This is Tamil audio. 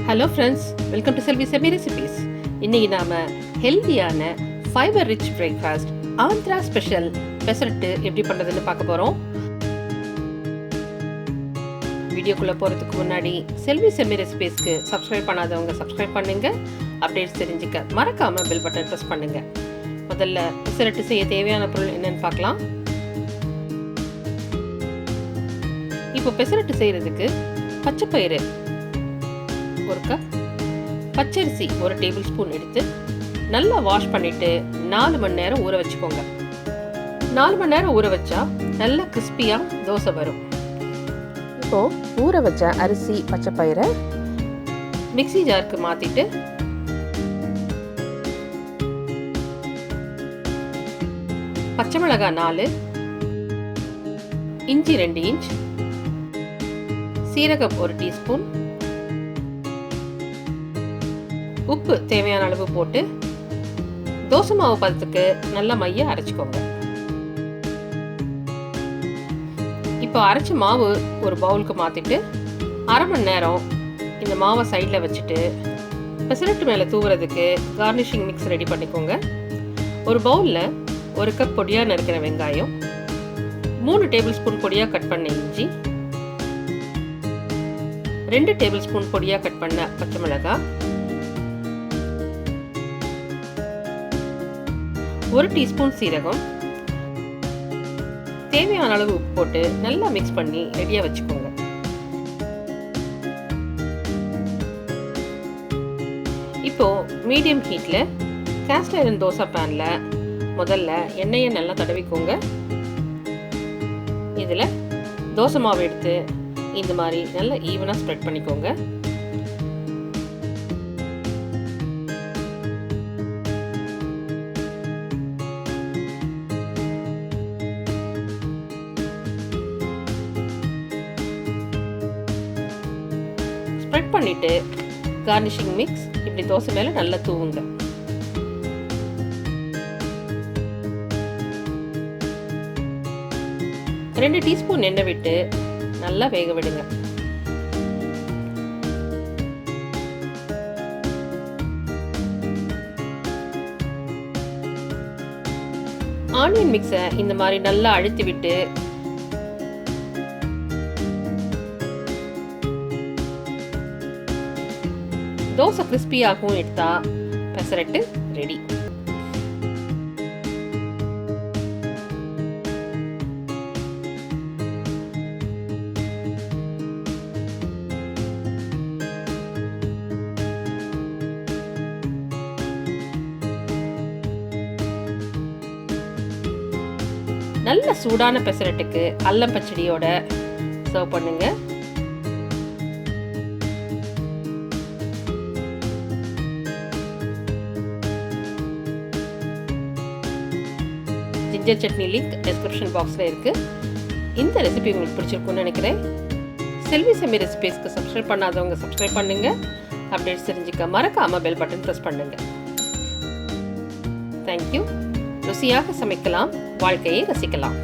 Hello friends, welcome to Selvi Semi Recipes. இன்னைக்கு நாம ஹெல்தியான fibre rich breakfast Andhra special pesarattu எப்படி பண்றதுன்னு பார்க்க போறோம். வீடியோக்குள்ள போறதுக்கு முன்னாடி செல்வி செமி ரெசிபீஸ்க்கு சப்ஸ்கிரைப் பண்ணாதவங்க சப்ஸ்கிரைப் பண்ணுங்க. அப்டேட்ஸ் தெரிஞ்சுக்க மறக்காம பெல் பட்டன் பிரஸ் பண்ணுங்க. முதல்ல பெசரட்டு செய்ய தேவையான பொருள் என்னன்னு பார்க்கலாம். இப்போ பெசரட்டு செய்யறதுக்கு பச்சை பயிறு 1 கப், பச்சரிசி 1 டேபிள் ஸ்பூன் எடுத்து நல்லா வாஷ் பண்ணிட்டு 4 மணி நேரம் ஊற வச்சுக்கோங்க. 4 மணி நேரம் ஊற வச்சா நல்லா கிறிஸ்பியா தோசை வரும். இப்போ ஊற வச்ச அரிசி பச்சை பயிரை மிக்ஸி ஜாருக்கு மாத்திட்டு பச்சை மிளகாய் 4, இஞ்சி 2 இன்ச், சீரகம் 1 டீஸ்பூன், உப்பு தேவையான அளவு போட்டு தோசை மாவு பதத்துக்கு நல்லா மைய அரைச்சிக்கோங்க. இப்போ அரைச்ச மாவு ஒரு பவுலுக்கு மாற்றிட்டு அரை மணி நேரம் இந்த மாவை சைடில் வச்சுட்டு பெசரட்டு மேலே தூவுறதுக்கு கார்னிஷிங் மிக்ஸ் ரெடி பண்ணிக்கோங்க. ஒரு பவுலில் 1 கப் பொடியாக நறுக்கிற வெங்காயம், 3 டேபிள் ஸ்பூன் பொடியாக கட் பண்ண இஞ்சி, 2 டேபிள் ஸ்பூன் பொடியாக கட் பண்ண பச்சை மிளகாய், 1 டீஸ்பூன் சீரகம், தேவையான அளவு உப்பு போட்டு நல்லா மிக்ஸ் பண்ணி ரெடியாக வச்சுக்கோங்க. இப்போ மீடியம் ஹீட்டில் கேஸ்ட் ஐரன் தோசை பேனில் முதல்ல எண்ணெயை நல்லா தடவிக்கோங்க. இதில் தோசை மாவு எடுத்து இந்த மாதிரி நல்லா ஈவனாக ஸ்ப்ரெட் பண்ணிக்கோங்க. ஸ்ப்ரெட் பண்ணிட்டு கார்னிஷிங் மிக்ஸ் இப்படி தோசை மேலே நல்லா தூவுங்க. ரெண்டு டீஸ்பூன் எண்ணெய் விட்டு நல்லா வேக விடுங்க. ஆனியன் மிக்ஸை இந்த மாதிரி நல்லா அழுத்தி விட்டு தோசை கிறிஸ்பியாகவும் எடுத்தா பெசரட்டு ரெடி. நல்ல சூடான பெசரட்டுக்கு அல்லம் பச்சடியோட சர்வ் பண்ணுங்க. ஜிஞ்சர் சட்னி லிங்க் டிஸ்கிரிப்ஷன் பாக்ஸில் இருக்குது. இந்த ரெசிபி உங்களுக்கு பிடிச்சிருக்குன்னு நினைக்கிறேன். செல்வி செமி ரெசிபீஸ்க்கு சப்ஸ்கிரைப் பண்ணாதவங்க சப்ஸ்கிரைப் பண்ணுங்கள். அப்டேட்ஸ் தெரிஞ்சுக்க மறக்காமல் பெல் பட்டன் ப்ரெஸ் பண்ணுங்கள். தேங்க்யூ. ருசியாக சமைக்கலாம், வாழ்க்கையை ரசிக்கலாம்.